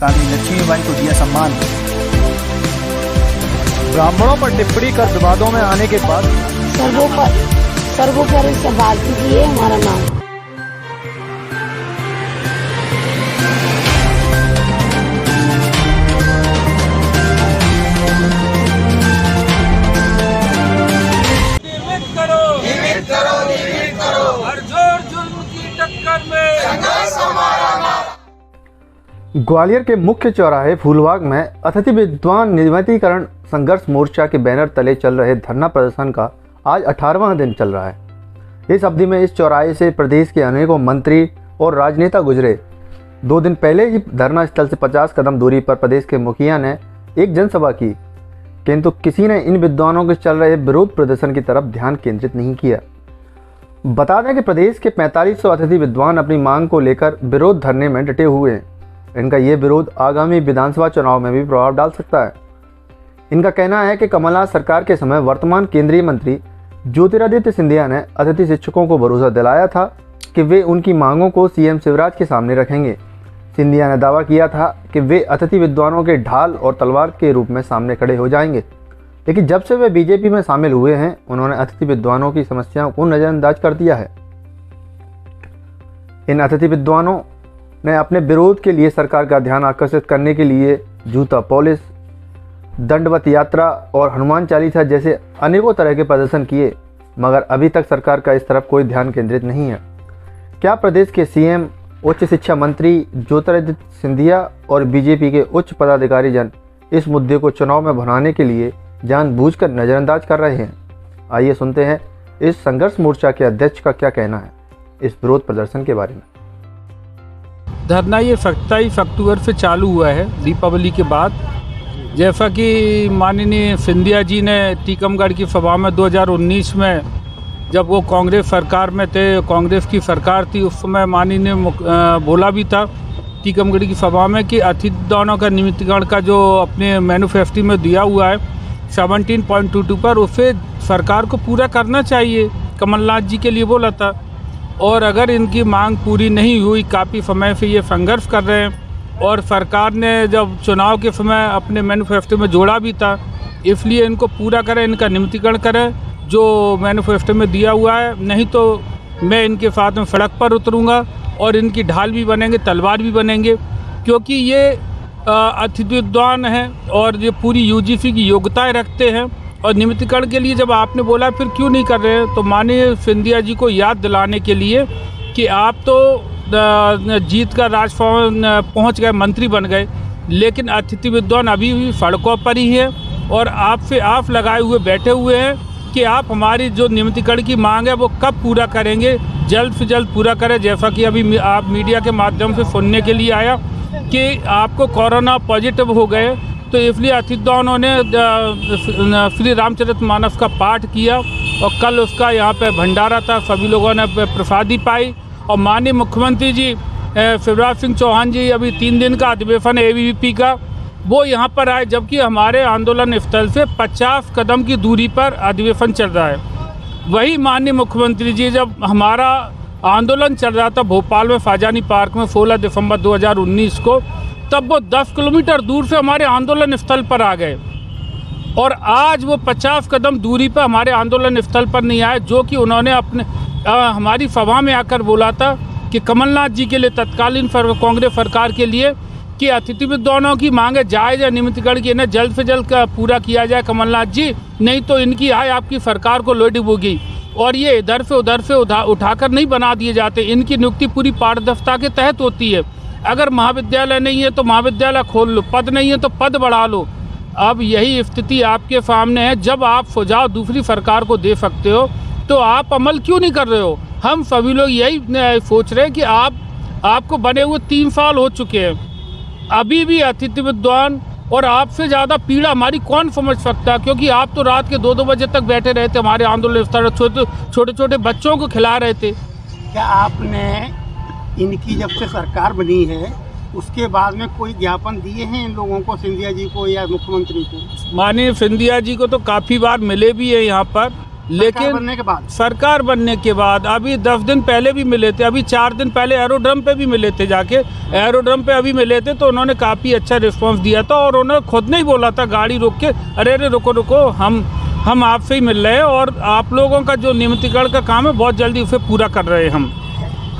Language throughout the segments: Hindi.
रानी लक्ष्मीबाई को दिया सम्मान। ब्राह्मणों पर टिप्पणी कर विवादों में आने के बाद सर्वोपरि भारती जी है हमारा नाम। ग्वालियर के मुख्य चौराहे फूलबाग में अतिथि विद्वान नियमितीकरण संघर्ष मोर्चा के बैनर तले चल रहे धरना प्रदर्शन का आज 18वां दिन चल रहा है। इस अवधि में इस चौराहे से प्रदेश के अनेकों मंत्री और राजनेता गुजरे। 2 दिन पहले ही धरना स्थल से 50 कदम दूरी पर प्रदेश के मुखिया ने एक जनसभा की, किंतु किसी ने इन विद्वानों के चल रहे विरोध प्रदर्शन की तरफ ध्यान केंद्रित नहीं किया। बता दें कि प्रदेश के 4500 अतिथि विद्वान अपनी मांग को लेकर विरोध धरने में डटे हुए हैं। इनका ये विरोध आगामी विधानसभा चुनाव में भी प्रभाव डाल सकता है। इनका कहना है कि कमलनाथ सरकार के समय वर्तमान केंद्रीय मंत्री ज्योतिरादित्य सिंधिया ने अतिथि शिक्षकों को भरोसा दिलाया था कि वे उनकी मांगों को सीएम शिवराज के सामने रखेंगे। सिंधिया ने दावा किया था कि वे अतिथि विद्वानों के ढाल और तलवार के रूप में सामने खड़े हो जाएंगे, लेकिन जब से वे बीजेपी में शामिल हुए हैं उन्होंने अतिथि विद्वानों की समस्याओं को नज़रअंदाज कर दिया है। इन अतिथि विद्वानों ने अपने विरोध के लिए सरकार का ध्यान आकर्षित करने के लिए जूता पॉलिश, दंडवत यात्रा और हनुमान चालीसा जैसे अनेकों तरह के प्रदर्शन किए, मगर अभी तक सरकार का इस तरफ कोई ध्यान केंद्रित नहीं है। क्या प्रदेश के सीएम, उच्च शिक्षा मंत्री ज्योतिरादित्य सिंधिया और बीजेपी के उच्च पदाधिकारी जन इस मुद्दे को चुनाव में भुनाने के लिए जानबूझकर नज़रअंदाज कर रहे हैं? आइए सुनते हैं इस संघर्ष मोर्चा के अध्यक्ष का क्या कहना है इस विरोध प्रदर्शन के बारे में। धरना ये 27 अक्टूबर से चालू हुआ है, दीपावली के बाद। जैसा कि माननीय सिंधिया जी ने टीकमगढ़ की सभा में 2019 में, जब वो कांग्रेस सरकार में थे, कांग्रेस की सरकार थी उस समय, माननीय बोला भी था टीकमगढ़ की सभा में कि अतिथि विद्वानों का नियमितीकरण का जो अपने मैनिफेस्टो में दिया हुआ है 17.22 पर, उसे सरकार को पूरा करना चाहिए। कमलनाथ जी के लिए बोला था, और अगर इनकी मांग पूरी नहीं हुई, काफ़ी समय से ये संघर्ष कर रहे हैं और सरकार ने जब चुनाव के समय अपने मैनिफेस्टो में जोड़ा भी था, इसलिए इनको पूरा करें, इनका नियमितीकरण करें जो मैनिफेस्टो में दिया हुआ है। नहीं तो मैं इनके साथ में सड़क पर उतरूँगा और इनकी ढाल भी बनेंगे, तलवार भी बनेंगे, क्योंकि ये अतिथि विद्वान हैं और ये पूरी यूजीसी की योग्यताएँ रखते हैं। और नियमितीकरण के लिए जब आपने बोला फिर क्यों नहीं कर रहे हैं, तो माननीय सिंधिया जी को याद दिलाने के लिए कि आप तो जीत कर राजभवन पहुंच गए, मंत्री बन गए, लेकिन अतिथि विद्वान अभी भी सड़कों पर ही है और आपसे आप लगाए हुए बैठे हुए हैं कि आप हमारी जो नियमितीकरण की मांग है वो कब पूरा करेंगे, जल्द से जल्द पूरा करें। जैसा कि अभी आप मीडिया के माध्यम से सुनने के लिए आया कि आपको कोरोना पॉजिटिव हो गए, तो इसलिए अतिथि विद्वानों ने श्री रामचरितमानस का पाठ किया और कल उसका यहाँ पे भंडारा था, सभी लोगों ने प्रसादी पाई। और माननीय मुख्यमंत्री जी शिवराज सिंह चौहान जी अभी 3 दिन का अधिवेशन एबीवीपी का, वो यहाँ पर आए, जबकि हमारे आंदोलन स्थल से 50 कदम की दूरी पर अधिवेशन चल रहा है। वही माननीय मुख्यमंत्री जी जब हमारा आंदोलन चल रहा था भोपाल में फाजानी पार्क में 16 दिसंबर 2019 को, तब वो 10 किलोमीटर दूर से हमारे आंदोलन स्थल पर आ गए और आज वो 50 कदम दूरी पर हमारे आंदोलन स्थल पर नहीं आए, जो कि उन्होंने अपने हमारी सभा में आकर बोला था कि कमलनाथ जी के लिए, तत्कालीन कांग्रेस सरकार के लिए, कि अतिथि विद्वानों की मांगे जायज़ है, नियमितीकरण की इन्हें जल्द से जल्द पूरा किया जाए कमलनाथ जी, नहीं तो इनकी आय आपकी सरकार को लोड होगी। और ये इधर से उठाकर नहीं बना दिए जाते, इनकी नियुक्ति पूरी पारदर्शिता के तहत होती है। अगर महाविद्यालय नहीं है तो महाविद्यालय खोल लो, पद नहीं है तो पद बढ़ा लो। अब यही स्थिति आपके सामने है। जब आप सुझाव दूसरी सरकार को दे सकते हो तो आप अमल क्यों नहीं कर रहे हो? हम सभी लोग यही सोच रहे हैं कि आपको बने हुए 3 साल हो चुके हैं, अभी भी अतिथि विद्वान और आपसे ज़्यादा पीड़ा हमारी कौन समझ सकता है? क्योंकि आप तो रात के 2-2 बजे तक बैठे रहे थे हमारे आंदोलन स्थल, छोटे छोटे बच्चों को खिला रहे थे। क्या आपने इनकी जब से सरकार बनी है उसके बाद में कोई ज्ञापन दिए हैं इन लोगों को, सिंधिया जी को या मुख्यमंत्री को? माननीय सिंधिया जी को तो काफ़ी बार मिले भी है यहाँ पर, लेकिन बनने के बाद सरकार बनने के बाद अभी 10 दिन पहले भी मिले थे, अभी 4 दिन पहले एरोड्रम पे भी मिले थे, जाके एरोड्रम पे अभी मिले थे, तो उन्होंने काफ़ी अच्छा रिस्पांस दिया था और उन्होंने खुद नहीं बोला था गाड़ी रोक के, अरे रुको रुको, हम आपसे ही मिल रहे हैं और आप लोगों का जो नियमितीकरण का काम है बहुत जल्दी उसे पूरा कर रहे हैं हम।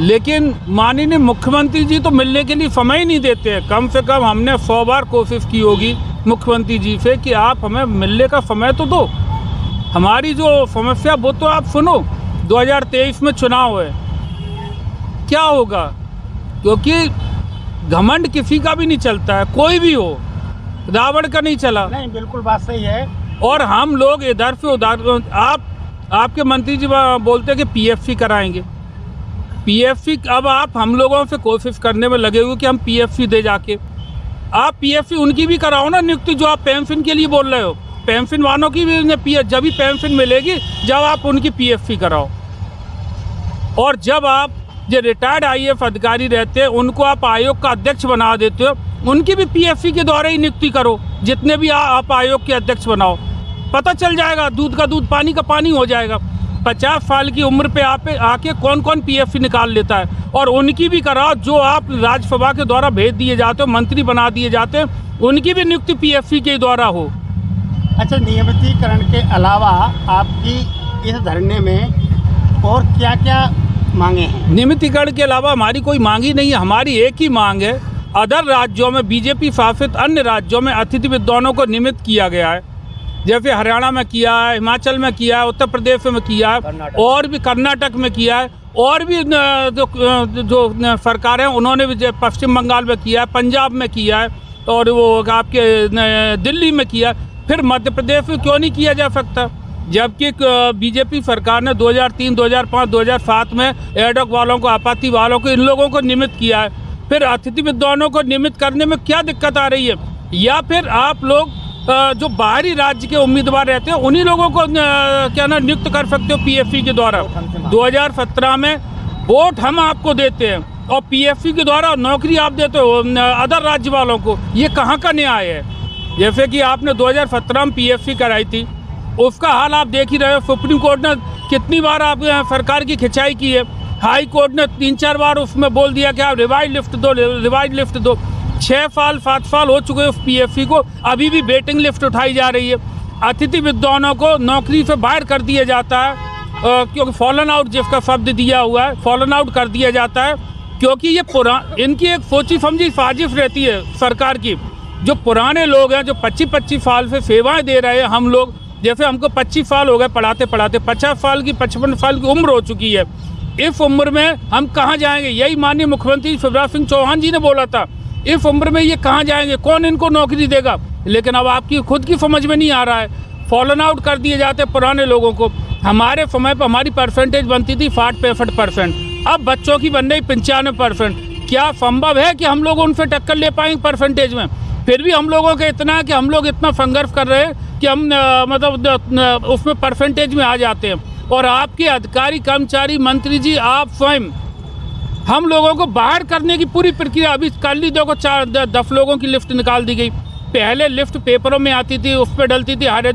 लेकिन माननीय मुख्यमंत्री जी तो मिलने के लिए समय ही नहीं देते हैं। कम से कम हमने 100 बार कोशिश की होगी मुख्यमंत्री जी से कि आप हमें मिलने का समय तो दो, हमारी जो समस्या वो तो आप सुनो। 2023 में चुनाव है, क्या होगा? क्योंकि घमंड किसी का भी नहीं चलता है, कोई भी हो, रावण का नहीं चला। नहीं, बिल्कुल बात सही है। और हम लोग इधर से उधर, आपके मंत्री जी बोलते हैं कि पीएफसी कराएंगे, पीएफसी। अब आप हम लोगों से कोशिश करने में लगे हुए कि हम पीएफसी दे जाके, आप पीएफसी उनकी भी कराओ ना नियुक्ति, जो आप पेंशन के लिए बोल रहे हो। पेंशन वालों की भी जब भी पेंशन मिलेगी जब आप उनकी पीएफसी कराओ। और जब आप जो रिटायर्ड आईएएस अधिकारी रहते हैं उनको आप आयोग का अध्यक्ष बना देते हो, उनकी भी पीएफसी के द्वारा ही नियुक्ति करो। जितने भी आप आयोग के अध्यक्ष बनाओ, पता चल जाएगा, दूध का दूध पानी का पानी हो जाएगा। 50 साल की उम्र पे आप आके कौन कौन पीएफसी निकाल लेता है, और उनकी भी कराओ। जो आप राज्यसभा के द्वारा भेज दिए जाते हो, मंत्री बना दिए जाते हैं, उनकी भी नियुक्ति पीएफसी के द्वारा हो। अच्छा, नियमितीकरण के अलावा आपकी इस धरने में और क्या क्या मांगे हैं? नियमितीकरण के अलावा हमारी कोई मांग ही नहीं है। हमारी एक ही मांग है, अदर राज्यों में, बीजेपी शासित अन्य राज्यों में अतिथि विद्वानों को नियमित किया गया है। जैसे हरियाणा में किया है, हिमाचल में किया है, उत्तर प्रदेश में किया है, और भी कर्नाटक में किया है, और भी जो सरकार है उन्होंने भी पश्चिम बंगाल में किया है, पंजाब में किया है, और वो आपके दिल्ली में किया है। फिर मध्य प्रदेश में क्यों नहीं किया जा सकता? जबकि बीजेपी सरकार ने 2003, 2005, 2007 में एडॉक वालों को, आपाती वालों को, इन लोगों को नियमित किया है। फिर अतिथि विद्वानों को नियमित करने में क्या दिक्कत आ रही है? या फिर आप लोग जो बाहरी राज्य के उम्मीदवार रहते हैं उन्हीं लोगों को क्या ना नियुक्त कर सकते हो पीएफसी के द्वारा। 2017 में वोट हम आपको देते हैं और पीएफसी के द्वारा नौकरी आप देते हो अदर राज्य वालों को। ये कहाँ का न्याय है? जैसे कि आपने 2017 में पीएफसी कराई थी, उसका हाल आप देख ही रहे हो। सुप्रीम कोर्ट ने कितनी बार आप सरकार की खिंचाई की है, हाई कोर्ट ने 3-4 बार उसमें बोल दिया कि आप रिवाइज लिफ्ट दो, रिवाइज लिफ्ट दो। 6 साल 7 साल हो चुके हैं उस पीएफसी को, अभी भी वेटिंग लिफ्ट उठाई जा रही है। अतिथि विद्वानों को नौकरी से बाहर कर दिया जाता है, क्योंकि फॉलन आउट जिसका शब्द दिया हुआ है, फॉलन आउट कर दिया जाता है, क्योंकि ये इनकी एक सोची समझी साजिश रहती है सरकार की। जो पुराने लोग हैं, जो 25-25 साल से सेवाएं दे रहे हैं, हम लोग जैसे हमको 25 साल हो गए पढ़ाते पढ़ाते, 50 साल की 55 साल की उम्र हो चुकी है। इस उम्र में हम कहाँ जाएंगे? यही माननीय मुख्यमंत्री शिवराज सिंह चौहान जी ने बोला था, इस उम्र में ये कहाँ जाएंगे, कौन इनको नौकरी देगा? लेकिन अब आपकी खुद की समझ में नहीं आ रहा है, फॉलन आउट कर दिए जाते पुराने लोगों को। हमारे समय पर हमारी परसेंटेज बनती थी 60-65%, अब बच्चों की बन रही 95%। क्या संभव है कि हम लोग उनसे टक्कर ले पाएंगे परसेंटेज में? फिर भी हम लोगों का इतना है कि हम लोग इतना संघर्ष कर रहे हैं कि हम मतलब उसमें परसेंटेज में आ जाते हैं। और आपके अधिकारी, कर्मचारी, मंत्री जी, आप स्वयं हम लोगों को बाहर करने की पूरी प्रक्रिया अभी कर ली। देखो 4-10 लोगों की लिफ्ट निकाल दी गई। पहले लिफ्ट पेपरों में आती थी, उस पर डलती थी, हायर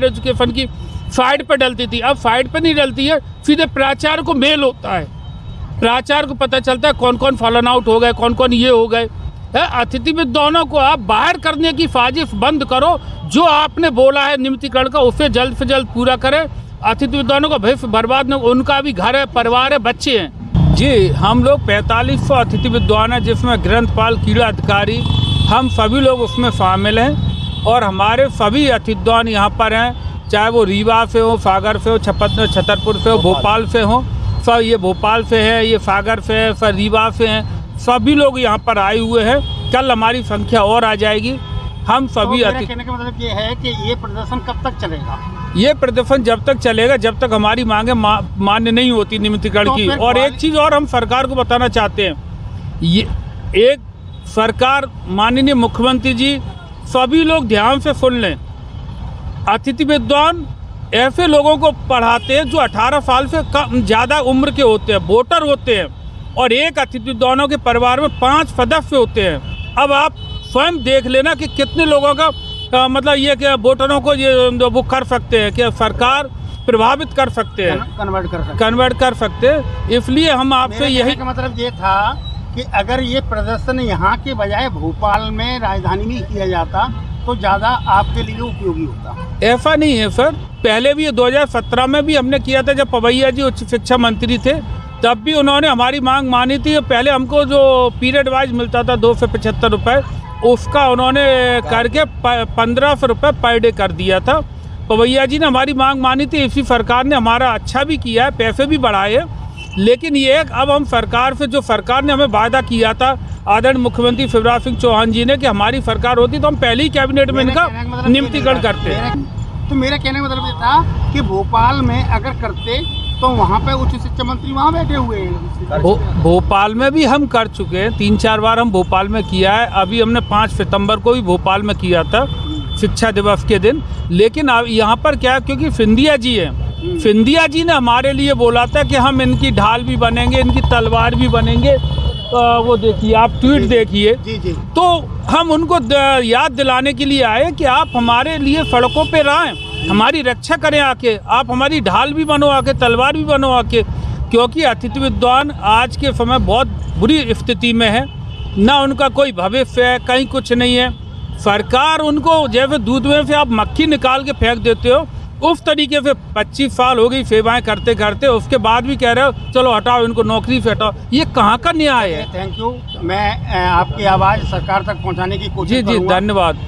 एजुकेशन की साइड पर डलती थी। अब साइड पर नहीं डलती है, सीधे प्राचार्य को मेल होता है, प्राचार्य को पता चलता है कौन कौन फॉलन आउट हो गए, कौन कौन ये हो गए। अतिथि विद्वानों को आप बाहर करने की साजिश बंद करो। जो आपने बोला है नियमितीकरण का, उसे जल्द से जल्द पूरा करें। अतिथि विद्वानों का भविष्य बर्बाद न, उनका भी घर है, परिवार है, बच्चे हैं। जी, हम लोग 4500 अतिथि विद्वान हैं, जिसमें ग्रंथपाल, कीड़ा अधिकारी, हम सभी लोग उसमें शामिल हैं। और हमारे सभी अतिथि विद्वान यहाँ पर हैं, चाहे वो रीवा से हो, सागर से हो, छतरपुर से हो, भोपाल से हो। सब ये भोपाल से है, ये सागर से है, सब रीवा से हैं, सभी लोग यहाँ पर आए हुए हैं। कल हमारी संख्या और आ जाएगी। हम सभी तो कहने का मतलब ये है कि ये प्रदर्शन कब तक चलेगा? ये प्रदर्शन जब तक चलेगा जब तक हमारी मांगे मान्य नहीं होती नियमितीकरण की। और एक चीज़ और हम सरकार को बताना चाहते हैं, ये एक सरकार, माननीय मुख्यमंत्री जी, सभी लोग ध्यान से सुन लें। अतिथि विद्वान ऐसे लोगों को पढ़ाते हैं जो 18 साल से कम ज़्यादा उम्र के होते हैं, वोटर होते हैं। और एक अतिथि विद्वानों के परिवार में 5 सदस्य होते हैं। अब आप स्वयं देख लेना कि कितने लोगों का मतलब ये कि वोटरों को ये वो कर सकते हैं कि सरकार प्रभावित कर सकते हैं, कन्वर्ट कर सकते हैं। इसलिए हम आपसे यही का मतलब ये था कि अगर ये प्रदर्शन यहाँ के बजाय भोपाल में राजधानी में किया जाता तो ज़्यादा आपके लिए उपयोगी होता। ऐसा नहीं है सर, पहले भी 2017 में भी हमने किया था, जब पवैया जी उच्च शिक्षा मंत्री थे, तब भी उन्होंने हमारी मांग मानी थी। पहले हमको जो पीरियड वाइज मिलता था 275 रुपये, उसका उन्होंने करके 1500 रुपये पर डे कर दिया था। पवैया जी ने हमारी मांग मानी थी, इसी सरकार ने हमारा अच्छा भी किया है, पैसे भी बढ़ाए। लेकिन ये अब हम सरकार से, जो सरकार ने हमें वादा किया था आदरणीय मुख्यमंत्री शिवराज सिंह चौहान जी ने, कि हमारी सरकार होती तो हम पहले ही कैबिनेट में इनका नियुक्तिकरण करते। तो मेरा कहने का मतलब ये था कि भोपाल में अगर करते तो वहाँ पे उच्च शिक्षा मंत्री वहाँ बैठे हुए हैं। भोपाल में भी हम कर चुके हैं, 3-4 बार हम भोपाल में किया है। अभी हमने 5 सितंबर को भी भोपाल में किया था, शिक्षा दिवस के दिन। लेकिन अब यहाँ पर क्या है, क्योंकि सिंधिया जी हैं, सिंधिया जी ने हमारे लिए बोला था कि हम इनकी ढाल भी बनेंगे, इनकी तलवार भी बनेंगे। वो देखिए, आप ट्वीट देखिए। जी। तो हम उनको याद दिलाने के लिए आए कि आप हमारे लिए सड़कों पे रहें, हमारी रक्षा करें आके, आप हमारी ढाल भी बनो आके, तलवार भी बनो आके। क्योंकि अतिथि विद्वान आज के समय बहुत बुरी स्थिति में है, ना उनका कोई भविष्य है, कहीं कुछ नहीं है। सरकार उनको जैसे दूध में से आप मक्खी निकाल के फेंक देते हो, उस तरीके से 25 साल हो गई सेवाएं करते करते, उसके बाद भी कह रहे हो चलो हटाओ इनको, नौकरी से हटाओ। ये कहाँ का न्याय है? Thank you. मैं आपकी आवाज़ सरकार तक पहुँचाने की कोशिश जी, धन्यवाद।